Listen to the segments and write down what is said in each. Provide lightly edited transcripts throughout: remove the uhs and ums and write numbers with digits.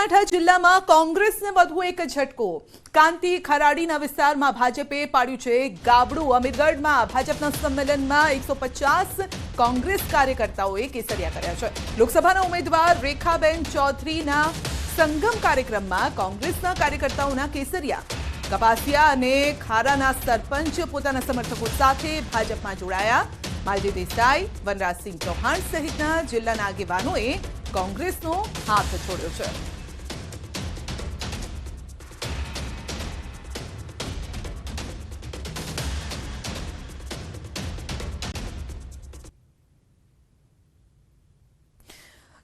સાબરકાંઠા જિલ્લામાં કોંગ્રેસને વધુ એક ઝટકો। કાંતિ ખરાડીના વિસ્તારમાં ભાજપે પાડ્યું છે ગાબડું। અમીરગઢમાં ભાજપના સંમેલનમાં 150 કોંગ્રેસ કાર્યકર્તાઓએ કેસરિયા કર્યા છે। લોકસભાના ઉમેદવાર રેખાબેન ચૌધરીના સંગમ કાર્યક્રમમાં કોંગ્રેસના કાર્યકર્તાઓના કેસરિયા। કપાસિયા અને ખારાના સરપંચ પોતાના સમર્થકો સાથે ભાજપમાં જોડાયા। માલજી દેસાઈ, વનરાજસિંહ ચૌહાણ સહિતના જિલ્લાના આગેવાનોએ કોંગ્રેસનો હાથ છોડ્યો છે।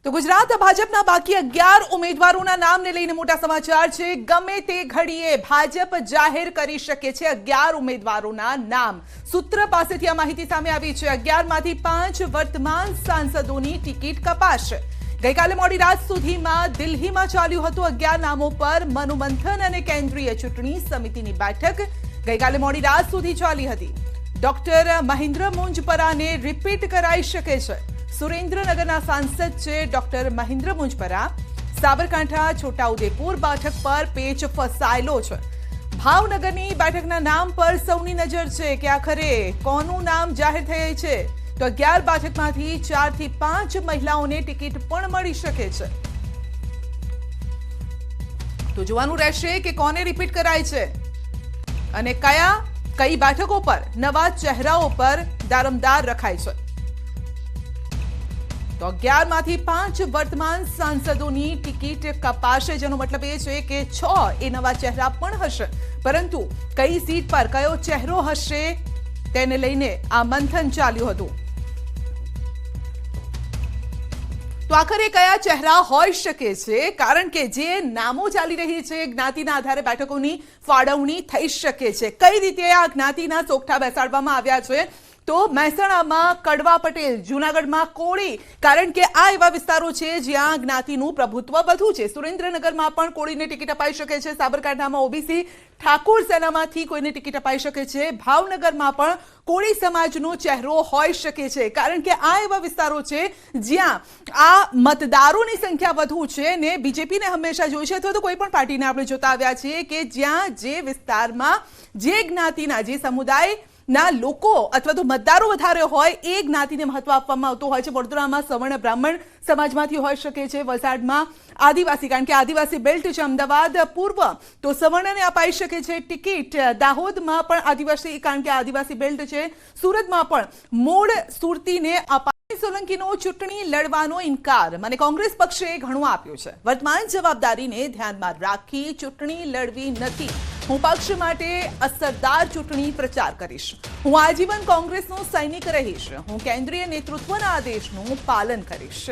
તો ગુજરાત ભાજપના બાકી 11 ઉમેદવારોના નામને લઈને મોટા સમાચાર છે। ગમે તે ઘડીએ ભાજપ જાહેર કરી શકે છે 11 ઉમેદવારોના નામ। સૂત્ર પાસેથી આ માહિતી સામે આવી છે। 11 માંથી 5 વર્તમાન સાંસદોની ટિકિટ કપાશે। ગઈકાલે મોડી રાત સુધીમાં દિલ્હીમાં ચાલ્યું હતું 11 નામો પર મનોમંથન અને કેન્દ્રીય ચૂંટણી સમિતિની બેઠક ગઈકાલે મોડી રાત સુધી ચાલી હતી। ડોક્ટર મહેન્દ્ર મુંજપરાને રિપીટ કરાઈ શકે છે। સુરેન્દ્રનગરના સાંસદ છે ડોક્ટર મહેન્દ્ર મુંજપરા। સાબરકાંઠા છોટાઉદેપુર બેઠક પર પેચ ફસાયેલો છે। ભાવનગરની બેઠકના નામ પર સૌની નજર છે કે આખરે કોનું નામ જાહેર થઈ છે। તો 11 બેઠકમાંથી 4 થી 5 મહિલાઓને ટિકિટ પણ મળી શકે છે। તો જોવાનું રહેશે કે કોને રિપીટ કરાય છે અને કઈ બેઠકો પર નવા ચહેરાઓ પર દારમદાર રખાય છે। તો 11 માંથી 5 વર્તમાન સાંસદોની ટિકિટ કપાશે, જેનો મતલબ એ છે કે 6 એ નવા ચહેરા પણ હશે, પરંતુ કઈ સીટ પર કયો ચહેરો હશે તેને લઈને આ મંથન ચાલ્યું હતું। તો આખરે કયા ચહેરા હોઈ શકે છે, કારણ કે જે નામો ચાલી રહી છે જ્ઞાતિના આધારે બેઠકોની ફાળવણી થઈ શકે છે। કઈ રીતે આ જ્ઞાતિના ચોકઠા બેસાડવામાં આવ્યા છે? તો મહેસાણામાં કડવા પટેલ, જૂનાગઢમાં કોળી, કારણ કે આ એવા વિસ્તારો છે જ્યાં જ્ઞાતિનું પ્રભુત્વ વધુ છે। સુરેન્દ્રનગરમાં પણ કોળીને ટિકિટ અપાઈ શકે છે। સાબરકાંઠામાં ઓબીસી ઠાકોર સેનામાંથી કોઈને ટિકિટ અપાઈ શકે છે। ભાવનગરમાં પણ કોળી સમાજનો ચહેરો હોઈ શકે છે, કારણ કે આ એવા વિસ્તારો છે જ્યાં આ મતદારોની સંખ્યા વધુ છે ને બીજેપીને હંમેશા જોઈ છે અથવા તો કોઈ પણ પાર્ટીને આપણે જોતા આવ્યા છીએ કે જ્યાં જે વિસ્તારમાં જે જ્ઞાતિના, જે સમુદાય ના લોકો અથવા તો મતદારો વધારે હોય એ જ્ઞાતિને મહત્વ આપવામાં આવતું હોય છે। વડોદરામાં સવર્ણ બ્રાહ્મણ સમાજમાંથી હોઈ શકે છે। વલસાડમાં આદિવાસી, કારણ કે આદિવાસી બેલ્ટ છે। અમદાવાદ પૂર્વ તો સવર્ણને અપાઈ શકે છે ટિકિટ। દાહોદમાં પણ આદિવાસી, કારણ કે આદિવાસી બેલ્ટ છે। સુરતમાં પણ મૂળ સુરતીને અપાઈ। સોલંકીનો ચૂંટણી લડવાનો ઇનકાર, મને કોંગ્રેસ પક્ષે ઘણું આપ્યું છે। વર્તમાન જવાબદારીને ધ્યાનમાં રાખી ચૂંટણી લડવી નથી। હું પક્ષ માટે અસરદાર ચૂંટણી પ્રચાર કરીશ। હું આજીવન કોંગ્રેસનો સૈનિક રહીશ। હું કેન્દ્રીય નેતૃત્વના આદેશનું પાલન કરીશ।